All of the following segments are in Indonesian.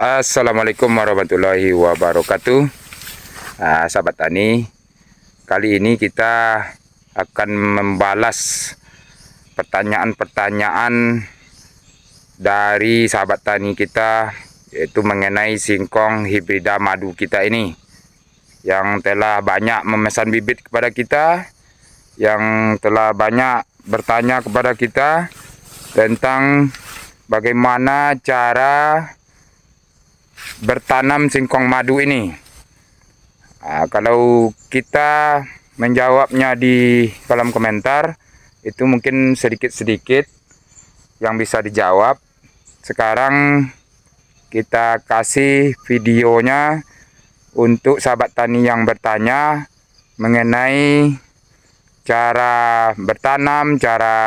Assalamualaikum warahmatullahi wabarakatuh. Sahabat tani, kali ini kita akan membalas pertanyaan-pertanyaan dari sahabat tani kita, yaitu mengenai singkong hibrida madu kita ini, yang telah banyak memesan bibit kepada kita, yang telah banyak bertanya kepada kita tentang bagaimana cara bertanam singkong madu ini. Kalau kita menjawabnya di kolom komentar, itu mungkin sedikit-sedikit yang bisa dijawab. Sekarang kita kasih videonya untuk sahabat tani yang bertanya mengenai cara bertanam, cara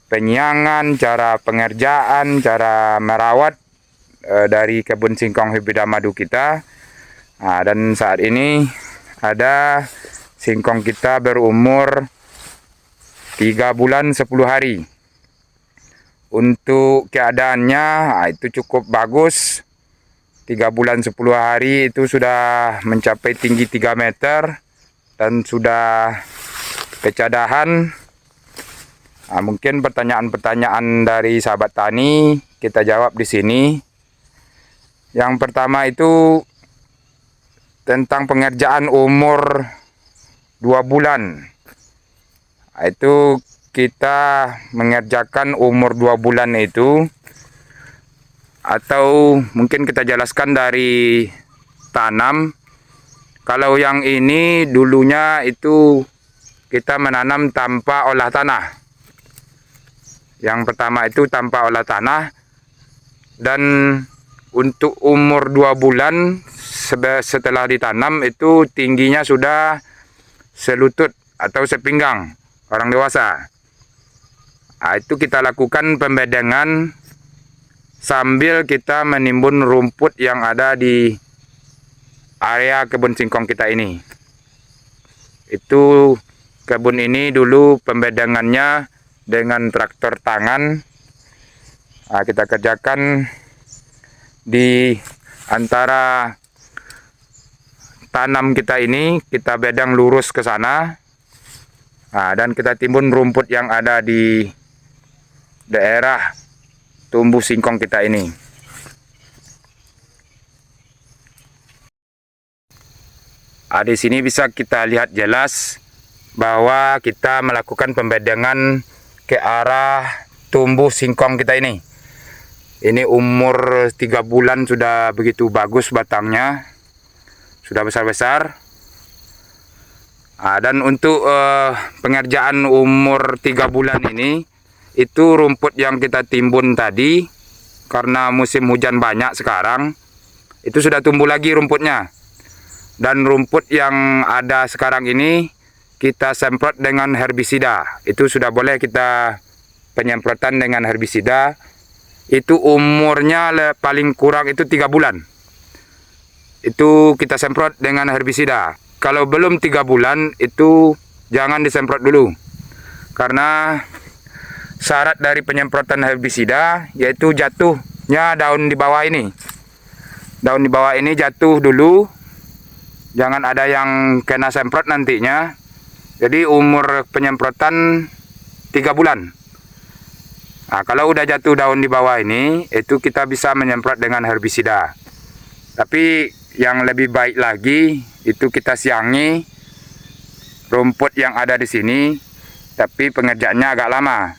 penyiangan, cara pengerjaan, cara merawat dari kebun singkong hibrida madu kita. Dan saat ini ada singkong kita berumur 3 bulan 10 hari. Untuk keadaannya itu cukup bagus. 3 bulan 10 hari itu sudah mencapai tinggi 3 meter dan sudah kecadahan. Mungkin pertanyaan-pertanyaan dari sahabat tani kita jawab di sini. Yang pertama itu tentang pengerjaan umur 2 bulan. Itu kita mengerjakan umur 2 bulan itu, atau mungkin kita jelaskan dari tanam. Kalau yang ini dulunya itu kita menanam tanpa olah tanah. Yang pertama itu tanpa olah tanah, dan untuk umur 2 bulan setelah ditanam itu tingginya sudah selutut atau sepinggang orang dewasa. Itu kita lakukan pembedengan sambil kita menimbun rumput yang ada di area kebun singkong kita ini. Itu kebun ini dulu pembedengannya dengan traktor tangan. Kita kerjakan di antara tanam kita ini, kita bedang lurus ke sana, dan kita timbun rumput yang ada di daerah tumbuh singkong kita ini. Di sini bisa kita lihat jelas bahwa kita melakukan pembedengan ke arah tumbuh singkong kita ini. Ini umur 3 bulan sudah begitu bagus batangnya, sudah besar-besar. Dan untuk pengerjaan umur 3 bulan ini, itu rumput yang kita timbun tadi, karena musim hujan banyak sekarang, itu sudah tumbuh lagi rumputnya. Dan rumput yang ada sekarang ini kita semprot dengan herbisida. Itu sudah boleh kita penyemprotan dengan herbisida. Itu umurnya paling kurang itu 3 bulan. Itu kita semprot dengan herbisida. Kalau belum 3 bulan itu jangan disemprot dulu. Karena syarat dari penyemprotan herbisida yaitu jatuhnya daun di bawah ini. Daun di bawah ini jatuh dulu. Jangan ada yang kena semprot nantinya. Jadi umur penyemprotan 3 bulan. Kalau udah jatuh daun di bawah ini, itu kita bisa menyemprot dengan herbisida. Tapi yang lebih baik lagi, itu kita siangi rumput yang ada di sini, tapi pengerjaannya agak lama.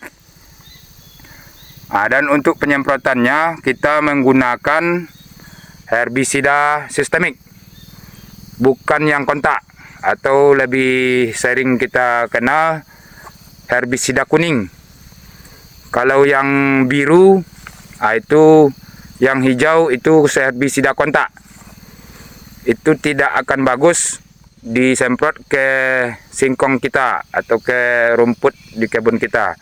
Dan untuk penyemprotannya, kita menggunakan herbisida sistemik, bukan yang kontak, atau lebih sering kita kenal herbisida kuning. Kalau yang biru, itu yang hijau itu herbisida kontak. Itu tidak akan bagus disemprot ke singkong kita atau ke rumput di kebun kita.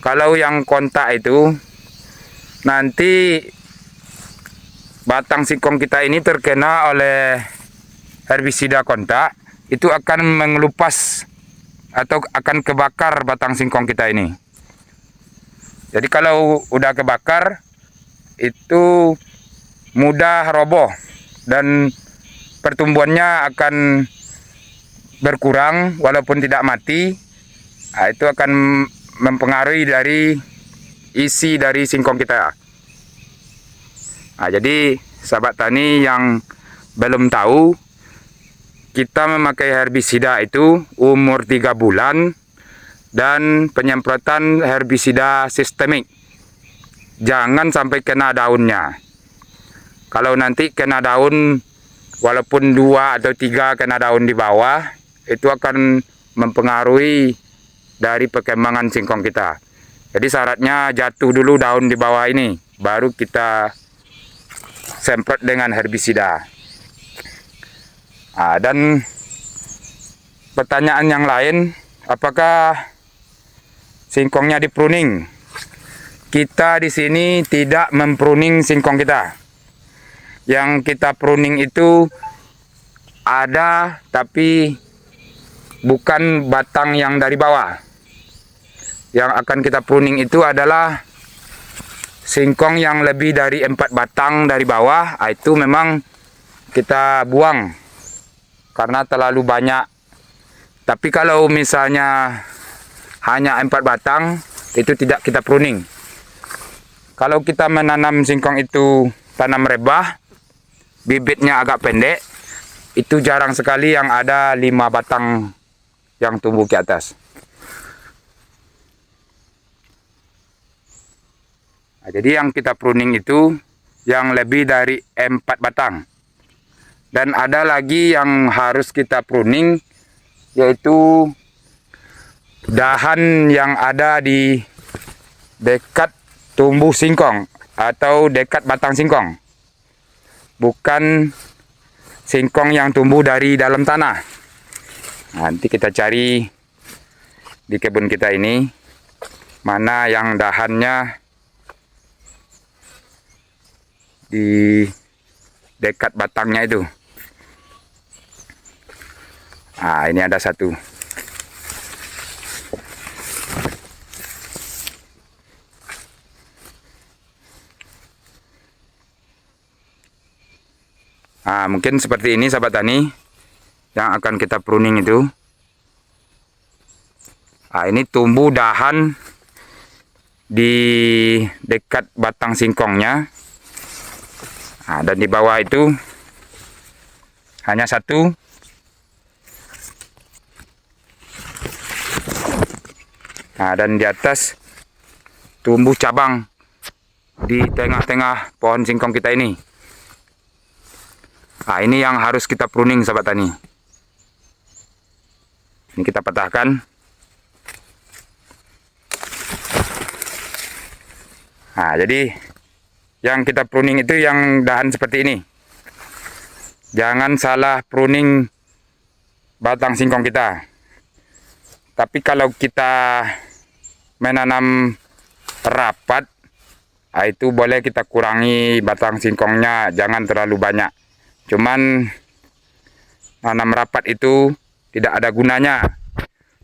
Kalau yang kontak itu, nanti batang singkong kita ini terkena oleh herbisida kontak, itu akan mengelupas atau akan kebakar batang singkong kita ini. Jadi kalau udah kebakar, itu mudah roboh dan pertumbuhannya akan berkurang walaupun tidak mati. Nah, itu akan mempengaruhi dari isi dari singkong kita. Nah, jadi sahabat tani yang belum tahu, kita memakai herbisida itu umur 3 bulan dan penyemprotan herbisida sistemik. Jangan sampai kena daunnya. Kalau nanti kena daun, walaupun 2 atau 3 kena daun di bawah, itu akan mempengaruhi dari perkembangan singkong kita. Jadi syaratnya jatuh dulu daun di bawah ini, baru kita semprot dengan herbisida. Dan pertanyaan yang lain, apakah singkongnya di pruning? Kita di sini tidak mempruning singkong kita. Yang kita pruning itu ada, tapi bukan batang yang dari bawah. Yang akan kita pruning itu adalah singkong yang lebih dari 4 batang dari bawah. Itu memang kita buang karena terlalu banyak. Tapi kalau misalnya hanya 4 batang, itu tidak kita pruning. Kalau kita menanam singkong itu tanam rebah, bibitnya agak pendek, itu jarang sekali yang ada 5 batang yang tumbuh ke atas. Nah, jadi yang kita pruning itu yang lebih dari 4 batang. Dan ada lagi yang harus kita pruning, yaitu dahan yang ada di dekat tumbuh singkong atau dekat batang singkong. Bukan singkong yang tumbuh dari dalam tanah. Nanti kita cari di kebun kita ini mana yang dahannya di dekat batangnya itu. Nah, ini ada satu. Nah, mungkin seperti ini sahabat tani yang akan kita pruning itu. Nah, ini tumbuh dahan di dekat batang singkongnya. Nah, dan di bawah itu hanya satu. Nah, dan di atas tumbuh cabang di tengah-tengah pohon singkong kita ini. Nah, ini yang harus kita pruning sahabat tani. Ini kita patahkan. Nah, jadi yang kita pruning itu yang dahan seperti ini. Jangan salah pruning batang singkong kita. Tapi kalau kita menanam rapat, itu boleh kita kurangi batang singkongnya, jangan terlalu banyak. Cuman nanam rapat itu tidak ada gunanya.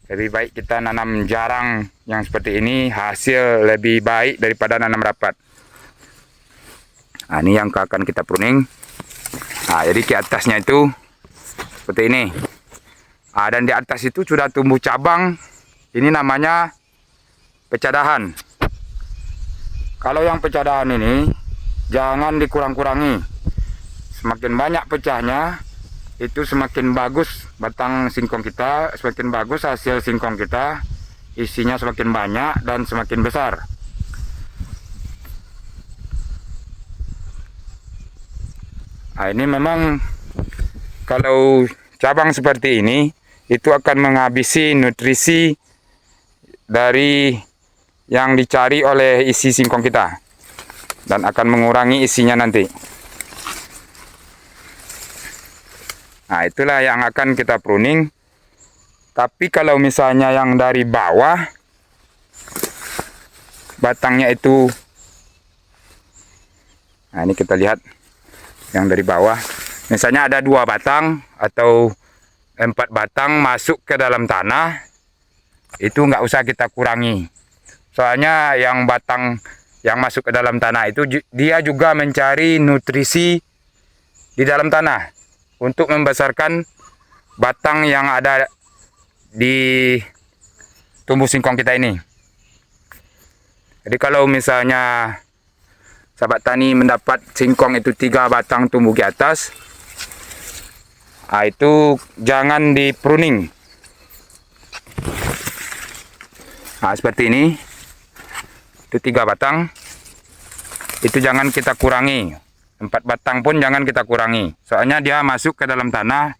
Lebih baik kita nanam jarang yang seperti ini, hasil lebih baik daripada nanam rapat. Nah, ini yang akan kita pruning. Nah, jadi ke atasnya itu seperti ini. Nah, dan di atas itu sudah tumbuh cabang. Ini namanya pecah dahan. Kalau yang pecah dahan ini jangan dikurang-kurangi. Semakin banyak pecahnya, itu semakin bagus batang singkong kita, semakin bagus hasil singkong kita, isinya semakin banyak dan semakin besar. Nah, ini memang kalau cabang seperti ini, itu akan menghabisi nutrisi dari yang dicari oleh isi singkong kita dan akan mengurangi isinya nanti. Nah, itulah yang akan kita pruning. Tapi kalau misalnya yang dari bawah, batangnya itu, nah ini kita lihat yang dari bawah, misalnya ada 2 batang atau 4 batang masuk ke dalam tanah, itu nggak usah kita kurangi. Soalnya yang batang yang masuk ke dalam tanah itu dia juga mencari nutrisi di dalam tanah untuk membesarkan batang yang ada di tumbuh singkong kita ini. Jadi kalau misalnya sahabat tani mendapat singkong itu 3 batang tumbuh di atas, itu jangan di pruning. Seperti ini. Itu 3 batang. Itu jangan kita kurangi. 4 batang pun jangan kita kurangi. Soalnya dia masuk ke dalam tanah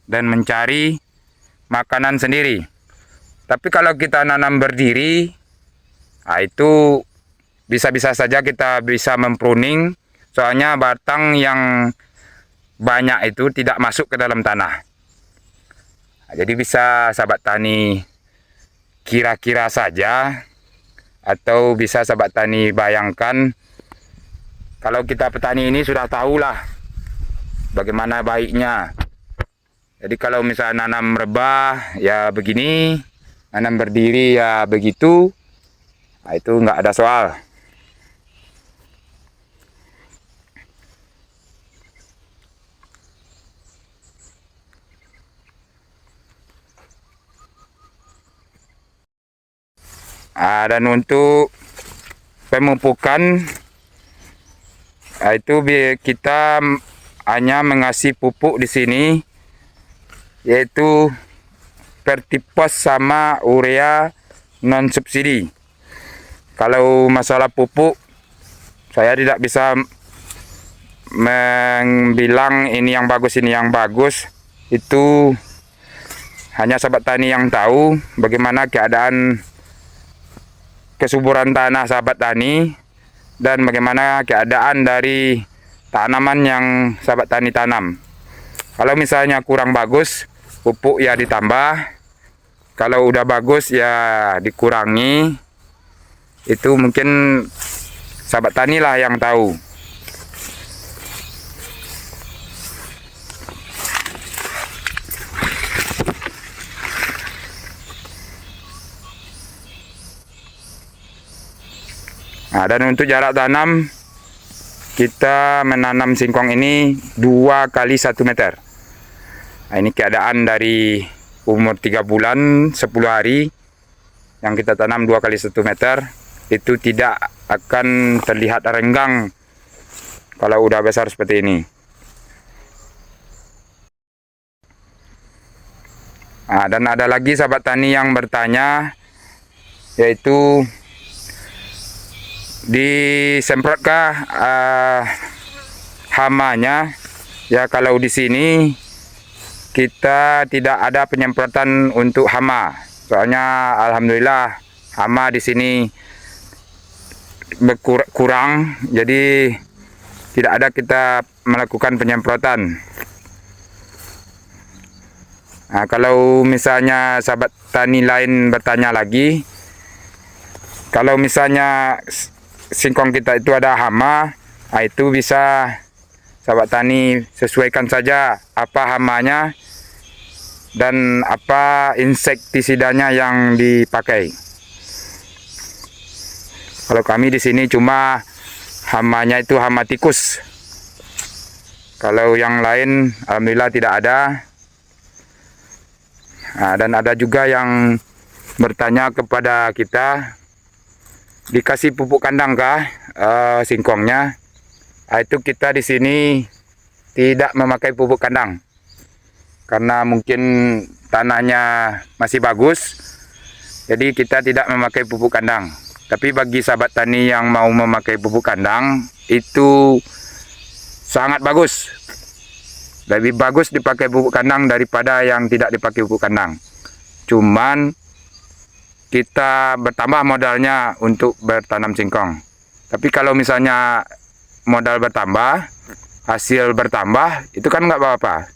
dan mencari makanan sendiri. Tapi kalau kita nanam berdiri, itu bisa-bisa saja kita bisa mempruning. Soalnya batang yang banyak itu tidak masuk ke dalam tanah. Jadi bisa sahabat tani kira-kira saja, atau bisa sahabat tani bayangkan, kalau kita petani ini sudah tahulah bagaimana baiknya. Jadi kalau misalnya nanam rebah ya begini, nanam berdiri ya begitu, itu nggak ada soal. Dan untuk pemupukan, itu kita hanya mengasih pupuk di sini, yaitu Vertipos sama urea non subsidi. Kalau masalah pupuk, saya tidak bisa membilang ini yang bagus, ini yang bagus. Itu hanya sahabat tani yang tahu bagaimana keadaan kesuburan tanah sahabat tani dan bagaimana keadaan dari tanaman yang sahabat tani tanam. Kalau misalnya kurang bagus, pupuk ya ditambah. Kalau udah bagus ya dikurangi. Itu mungkin sahabat tani lah yang tahu. Dan untuk jarak tanam, kita menanam singkong ini 2 kali 1 meter. Ini keadaan dari umur 3 bulan 10 hari yang kita tanam 2 kali 1 meter. Itu tidak akan terlihat renggang kalau udah besar seperti ini. Dan ada lagi sahabat tani yang bertanya, yaitu disemprotkah hamanya? Ya, kalau di sini kita tidak ada penyemprotan untuk hama. Soalnya alhamdulillah hama di sini berkurang, jadi tidak ada kita melakukan penyemprotan. Kalau misalnya sahabat tani lain bertanya lagi, kalau misalnya singkong kita itu ada hama, itu bisa sahabat tani sesuaikan saja apa hamanya dan apa insektisidanya yang dipakai. Kalau kami di sini cuma hamanya itu hama tikus. Kalau yang lain alhamdulillah tidak ada. Dan ada juga yang bertanya kepada kita, dikasih pupuk kandang kah singkongnya? Itu kita di sini tidak memakai pupuk kandang karena mungkin tanahnya masih bagus, jadi kita tidak memakai pupuk kandang. Tapi bagi sahabat tani yang mau memakai pupuk kandang, itu sangat bagus. Lebih bagus dipakai pupuk kandang daripada yang tidak dipakai pupuk kandang. Cuman kita bertambah modalnya untuk bertanam singkong. Tapi kalau misalnya modal bertambah, hasil bertambah, itu kan nggak apa-apa.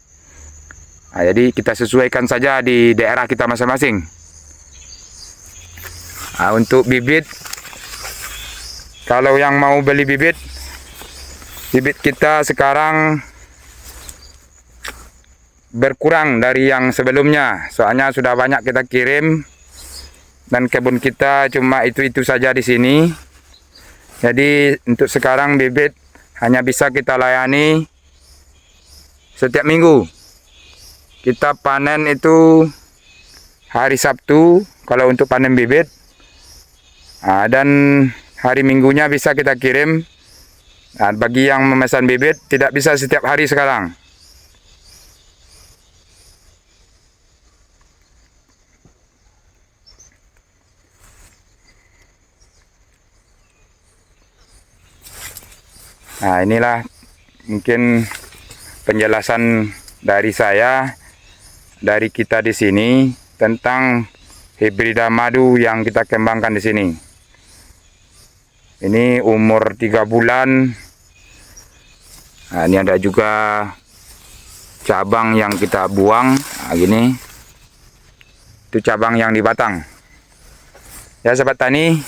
Jadi kita sesuaikan saja di daerah kita masing-masing. Untuk bibit, kalau yang mau beli bibit kita sekarang berkurang dari yang sebelumnya. Soalnya sudah banyak kita kirim dan kebun kita cuma itu saja di sini. Jadi untuk sekarang bibit hanya bisa kita layani setiap minggu. Kita panen itu hari Sabtu kalau untuk panen bibit. Dan hari Minggunya bisa kita kirim. Bagi yang memesan bibit tidak bisa setiap hari sekarang. Nah, inilah mungkin penjelasan dari saya, dari kita di sini tentang hibrida madu yang kita kembangkan di sini. Ini umur 3 bulan. Nah, ini ada juga cabang yang kita buang. Nah, gini. Itu cabang yang di batang. Ya, sahabat tani,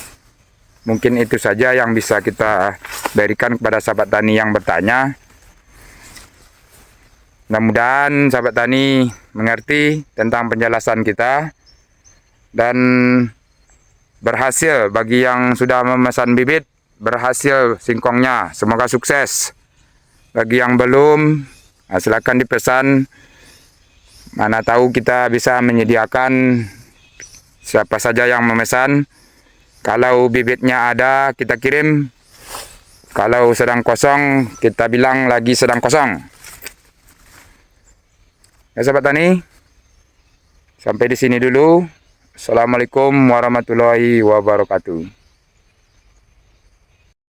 mungkin itu saja yang bisa kita berikan kepada sahabat tani yang bertanya. Mudah-mudahan sahabat tani mengerti tentang penjelasan kita dan berhasil. Bagi yang sudah memesan bibit, berhasil singkongnya. Semoga sukses. Bagi yang belum, silakan dipesan. Mana tahu kita bisa menyediakan siapa saja yang memesan. Kalau bibitnya ada, kita kirim. Kalau sedang kosong, kita bilang lagi sedang kosong. Ya sahabat tani, sampai di sini dulu. Assalamualaikum warahmatullahi wabarakatuh.